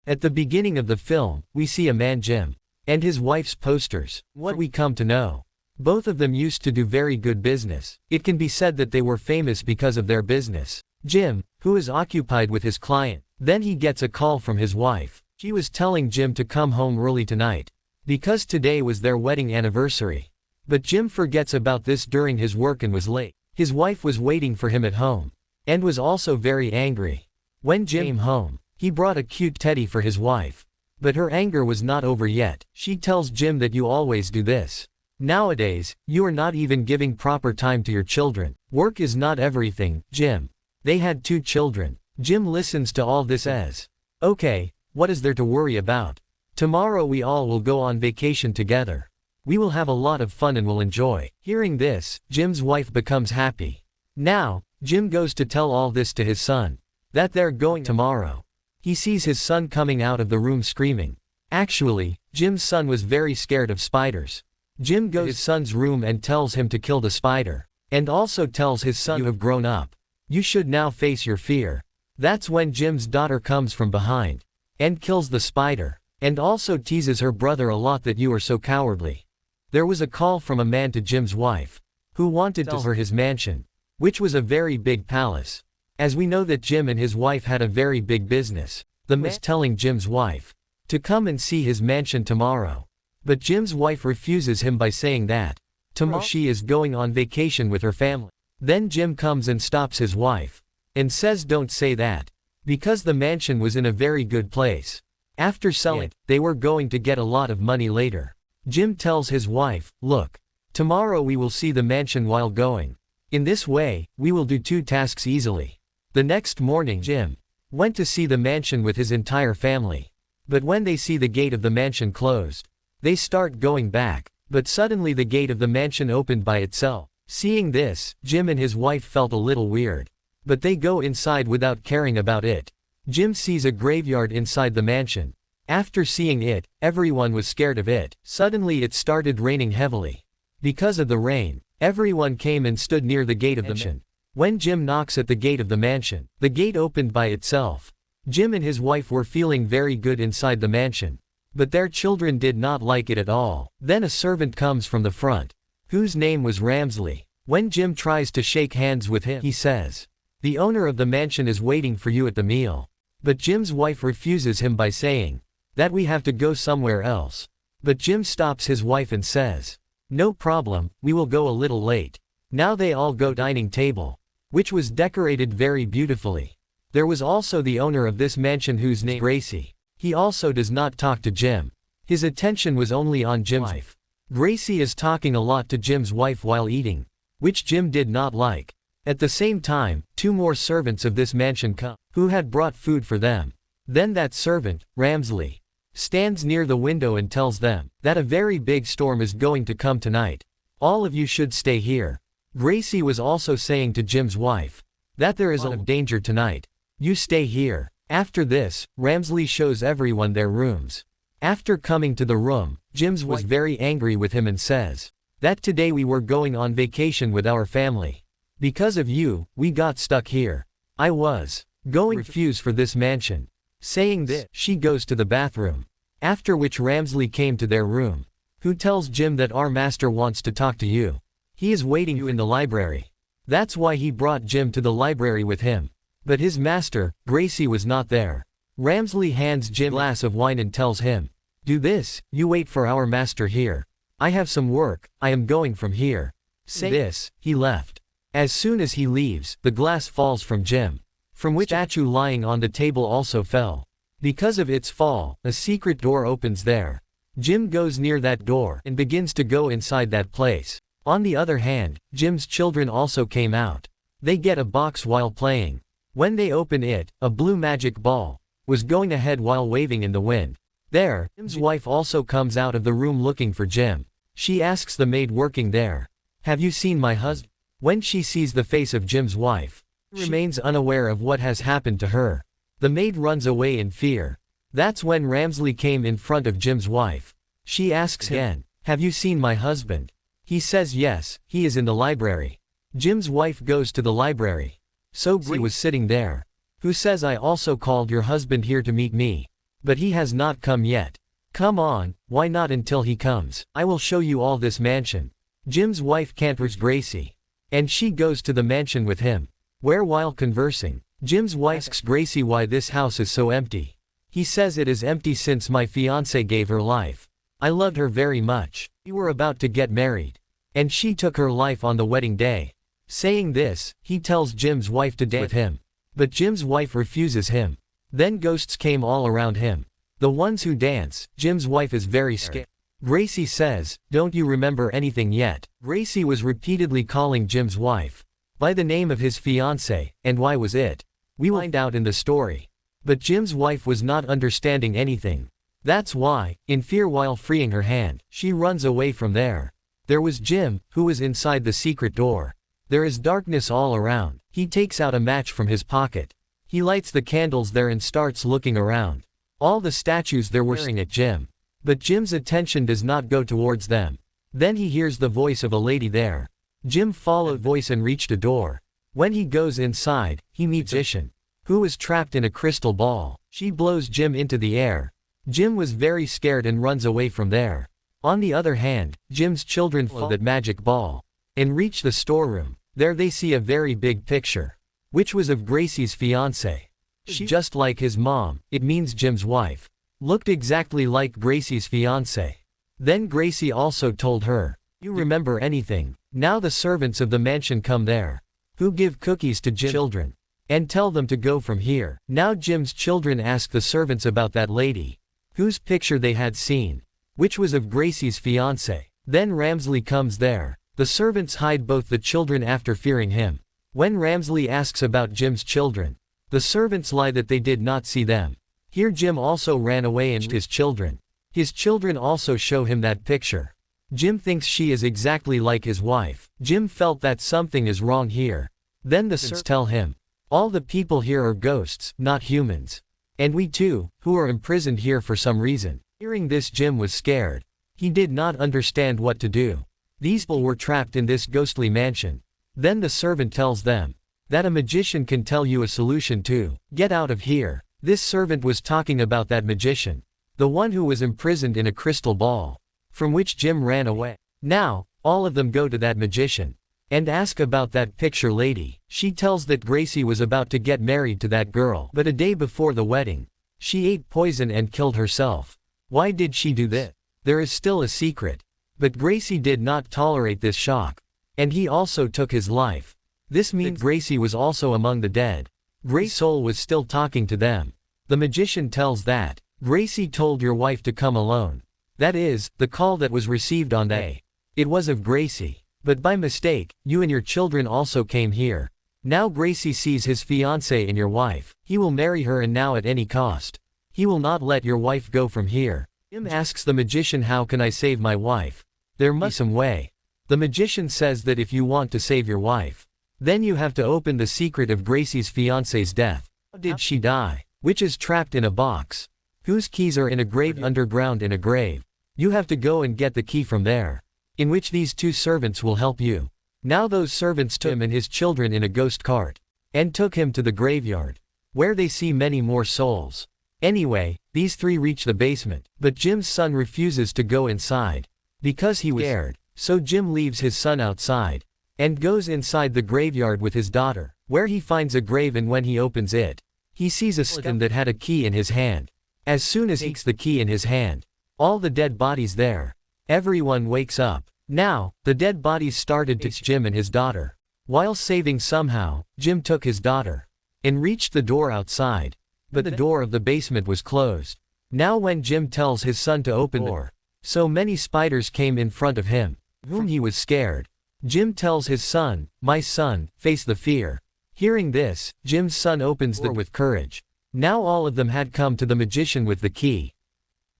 At the beginning of the film, we see a man Jim and his wife's posters. What we come to know. Both of them used to do very good business. It can be said that they were famous because of their business. Jim, who is occupied with his client, then he gets a call from his wife. She was telling Jim to come home early tonight, because today was their wedding anniversary. But Jim forgets about this during his work and was late. His wife was waiting for him at home, and was also very angry. When Jim came home, he brought a cute teddy for his wife. But her anger was not over yet. She tells Jim that you always do this. Nowadays, you are not even giving proper time to your children. Work is not everything, Jim. They had 2 children. Jim listens to all this as, okay, what is there to worry about? Tomorrow we all will go on vacation together. We will have a lot of fun and will enjoy. Hearing this, Jim's wife becomes happy. Now, Jim goes to tell all this to his son, that they're going tomorrow. He sees his son coming out of the room screaming. Actually, Jim's son was very scared of spiders. Jim goes to his son's room and tells him to kill the spider, and also tells his son, you have grown up. You should now face your fear. That's when Jim's daughter comes from behind and kills the spider, and also teases her brother a lot that you are so cowardly. There was a call from a man to Jim's wife, who wanted to sell her his mansion, which was a very big palace. As we know that Jim and his wife had a very big business, the man was telling Jim's wife to come and see his mansion tomorrow. But Jim's wife refuses him by saying that tomorrow she is going on vacation with her family. Then Jim comes and stops his wife and says don't say that, because the mansion was in a very good place. After selling it, they were going to get a lot of money later. Jim tells his wife, look, tomorrow we will see the mansion while going. In this way, we will do 2 tasks easily. The next morning Jim went to see the mansion with his entire family. But when they see the gate of the mansion closed, they start going back, but suddenly the gate of the mansion opened by itself. Seeing this, Jim and his wife felt a little weird. But they go inside without caring about it. Jim sees a graveyard inside the mansion. After seeing it, everyone was scared of it. Suddenly it started raining heavily. Because of the rain, everyone came and stood near the gate of the mansion. When Jim knocks at the gate of the mansion, the gate opened by itself. Jim and his wife were feeling very good inside the mansion. But their children did not like it at all. Then a servant comes from the front, whose name was Ramsley. When Jim tries to shake hands with him, he says, the owner of the mansion is waiting for you at the meal. But Jim's wife refuses him by saying that we have to go somewhere else. But Jim stops his wife and says, no problem, we will go a little late. Now they all go dining table, which was decorated very beautifully. There was also the owner of this mansion whose name is Gracie. He also does not talk to Jim. His attention was only on Jim's wife. Gracie is talking a lot to Jim's wife while eating, which Jim did not like. At the same time, 2 more servants of this mansion come, who had brought food for them. Then that servant, Ramsley, stands near the window and tells them that a very big storm is going to come tonight. All of you should stay here. Gracie was also saying to Jim's wife that there is a lot of danger tonight. You stay here. After this, Ramsley shows everyone their rooms. After coming to the room, Jim's wife was very angry with him and says that today we were going on vacation with our family. Because of you, we got stuck here. I was going to refuse for this mansion. Saying this, she goes to the bathroom. After which Ramsley came to their room, who tells Jim that our master wants to talk to you. He is waiting you in the library. That's why he brought Jim to the library with him. But his master, Gracie, was not there. Ramsley hands Jim a glass of wine and tells him, do this, you wait for our master here. I have some work, I am going from here. Saying this, he left. As soon as he leaves, the glass falls from Jim, from which a statue lying on the table also fell. Because of its fall, a secret door opens there. Jim goes near that door and begins to go inside that place. On the other hand, Jim's children also came out. They get a box while playing. When they open it, a blue magic ball was going ahead while waving in the wind. There, Jim's wife also comes out of the room looking for Jim. She asks the maid working there, have you seen my husband? When she sees the face of Jim's wife, she remains unaware of what has happened to her. The maid runs away in fear. That's when Ramsley came in front of Jim's wife. She asks again, have you seen my husband? He says yes, he is in the library. Jim's wife goes to the library. So Gracie was sitting there, who says I also called your husband here to meet me. But he has not come yet. Come on, why not until he comes? I will show you all this mansion. Jim's wife can't resist Gracie. And she goes to the mansion with him. Where while conversing, Jim's wife asks Gracie why this house is so empty. He says it is empty since my fiancée gave her life. I loved her very much. We were about to get married. And she took her life on the wedding day. Saying this, he tells Jim's wife to dance with him. But Jim's wife refuses him. Then ghosts came all around him. The ones who dance, Jim's wife is very scared. Gracie says, "Don't you remember anything yet?" Gracie was repeatedly calling Jim's wife by the name of his fiancée, and why was it? We will find out in the story. But Jim's wife was not understanding anything. That's why, in fear while freeing her hand, she runs away from there. There was Jim, who was inside the secret door. There is darkness all around. He takes out a match from his pocket. He lights the candles there and starts looking around. All the statues there were staring at Jim. But Jim's attention does not go towards them. Then he hears the voice of a lady there. Jim followed the voice and reached a door. When he goes inside, he meets a magician, who was trapped in a crystal ball. She blows Jim into the air. Jim was very scared and runs away from there. On the other hand, Jim's children follow that magic ball and reach the storeroom. There they see a very big picture, which was of Gracie's fiancée. She, just like his mom, it means Jim's wife, looked exactly like Gracie's fiancée. Then Gracie also told her, "You remember anything?" Now the servants of the mansion come there, who give cookies to Jim's children, and tell them to go from here. Now Jim's children ask the servants about that lady, whose picture they had seen, which was of Gracie's fiancé. Then Ramsley comes there. The servants hide both the children after fearing him. When Ramsley asks about Jim's children, the servants lie that they did not see them. Here Jim also ran away and his children. His children also show him that picture. Jim thinks she is exactly like his wife. Jim felt that something is wrong here. Then the servants tell him, "All the people here are ghosts, not humans. And we too, who are imprisoned here for some reason." Hearing this, Jim was scared. He did not understand what to do. These people were trapped in this ghostly mansion. Then the servant tells them that a magician can tell you a solution to get out of here. This servant was talking about that magician, the one who was imprisoned in a crystal ball, from which Jim ran away. Now, all of them go to that magician and ask about that picture lady. She tells that Gracie was about to get married to that girl, but a day before the wedding, she ate poison and killed herself. Why did she do this? There is still a secret. But Gracie did not tolerate this shock, and he also took his life. This means Gracie was also among the dead. Gracie's soul was still talking to them. The magician tells that Gracie told your wife to come alone. That is, the call that was received on that day. It was of Gracie. But by mistake, you and your children also came here. Now Gracie sees his fiancée in your wife. He will marry her, and now at any cost. He will not let your wife go from here. Jim asks the magician, "How can I save my wife? There must be some way." The magician says that if you want to save your wife, then you have to open the secret of Gracie's fiancé's death. How did she die? Which is trapped in a box, whose keys are in a grave underground in a grave. You have to go and get the key from there, in which these two servants will help you. Now those servants took him and his children in a ghost cart, and took him to the graveyard, where they see many more souls. Anyway, these three reach the basement, but Jim's son refuses to go inside, because he was scared. So Jim leaves his son outside, and goes inside the graveyard with his daughter, where he finds a grave, and when he opens it, he sees a skeleton that had a key in his hand. As soon as he takes the key in his hand, all the dead bodies there, everyone wakes up. Now, the dead bodies started to chase Jim and his daughter. While saving somehow, Jim took his daughter, and reached the door outside. But the door of the basement was closed. Now when Jim tells his son to open the door, so many spiders came in front of him, whom he was scared. Jim tells his son, "My son, face the fear." Hearing this, Jim's son opens the door with courage. Now all of them had come to the magician with the key.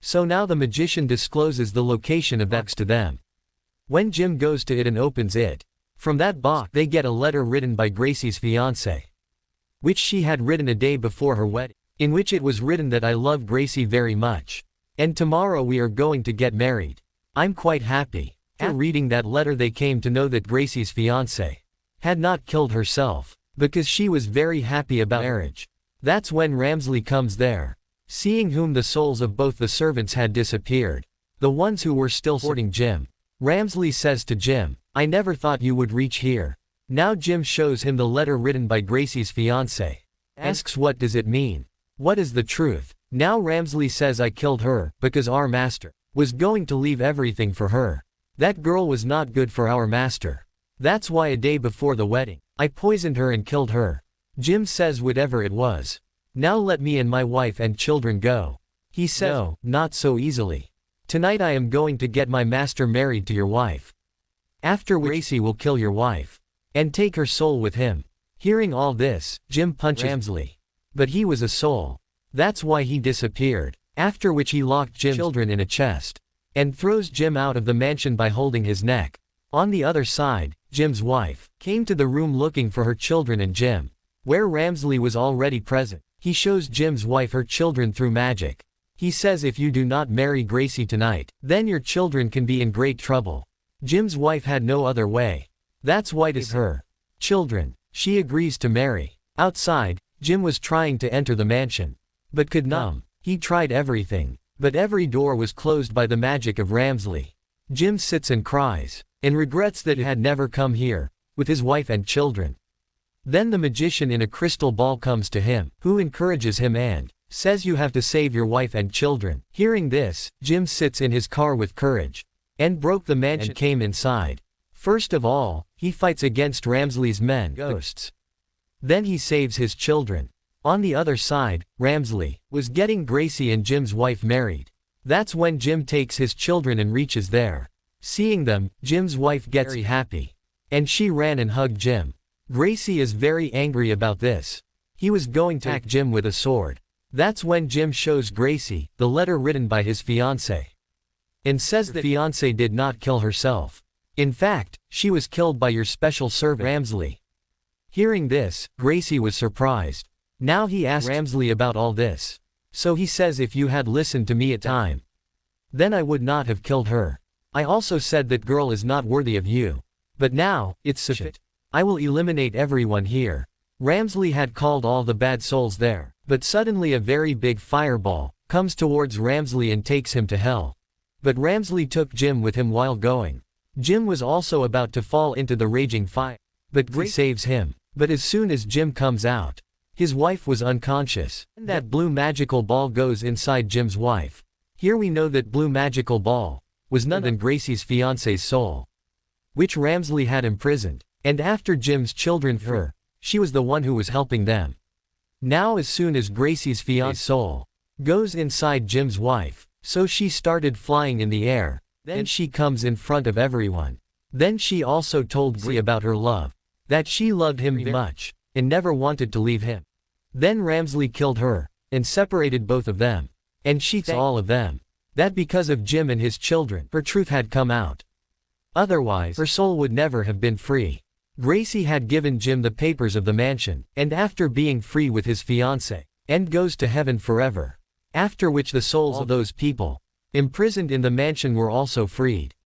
So now the magician discloses the location of that box to them. When Jim goes to it and opens it, from that box they get a letter written by Gracie's fiancé, which she had written a day before her wedding, in which it was written that, "I love Gracie very much, and tomorrow we are going to get married. I'm quite happy." After reading that letter, they came to know that Gracie's fiancé had not killed herself, because she was very happy about marriage. That's when Ramsley comes there. seeing whom the souls of both the servants had disappeared, the ones who were still supporting Jim. Ramsley says to Jim, "I never thought you would reach here." Now Jim shows him the letter written by Gracie's fiancé. Asks what does it mean? What is the truth? Now Ramsley says I killed her, because our master was going to leave everything for her. That girl was not good for our master. That's why a day before the wedding, I poisoned her and killed her. Jim says whatever it was. Now let me and my wife and children go. He says, no, not so easily. Tonight I am going to get my master married to your wife. After which Gracie will kill your wife and take her soul with him. Hearing all this, Jim punches Ramsley. But he was a soul. That's why he disappeared. After which he locked Jim's children in a chest and throws Jim out of the mansion by holding his neck. On the other side, Jim's wife came to the room looking for her children and Jim, where Ramsley was already present. He shows Jim's wife her children through magic. He says if you do not marry Gracie tonight, then your children can be in great trouble. Jim's wife had no other way. That's why it is her children. She agrees to marry. Outside, Jim was trying to enter the mansion, but could not. He tried everything, but every door was closed by the magic of Ramsley. Jim sits and cries, and regrets that he had never come here, with his wife and children. Then the magician in a crystal ball comes to him, who encourages him and says you have to save your wife and children. Hearing this, Jim sits in his car with courage, and broke the mansion and came inside. First of all, he fights against Ramsley's men, ghosts. Then he saves his children. On the other side, Ramsley was getting Gracie and Jim's wife married. That's when Jim takes his children and reaches there. Seeing them, Jim's wife gets very happy, and she ran and hugged Jim. Gracie is very angry about this. He was going to attack Jim with a sword. That's when Jim shows Gracie the letter written by his fiancé, and says that fiancé did not kill herself. In fact, she was killed by your special servant Ramsley. Hearing this, Gracie was surprised. Now he asks Ramsley about all this. So he says if you had listened to me at time, then I would not have killed her. I also said that girl is not worthy of you. But now, it's sufficient. I will eliminate everyone here. Ramsley had called all the bad souls there, but suddenly a very big fireball comes towards Ramsley and takes him to hell. But Ramsley took Jim with him while going. Jim was also about to fall into the raging fire, but Gracie saves him. But as soon as Jim comes out, his wife was unconscious, and that blue magical ball goes inside Jim's wife. Here we know that blue magical ball was none other than Gracie's fiancé's soul, which Ramsley had imprisoned. And after Jim's children for her, she was the one who was helping them. Now as soon as Gracie's fiancé's soul goes inside Jim's wife, so she started flying in the air. Then she comes in front of everyone. Then she also told Gracie about her love, that she loved him very much, and never wanted to leave him. Then Ramsley killed her, and separated both of them. And she thanked all of them, that because of Jim and his children, her truth had come out. Otherwise, her soul would never have been free. Gracie had given Jim the papers of the mansion, and after being free with his fiancé, and goes to heaven forever. After which the souls of those people imprisoned in the mansion were also freed.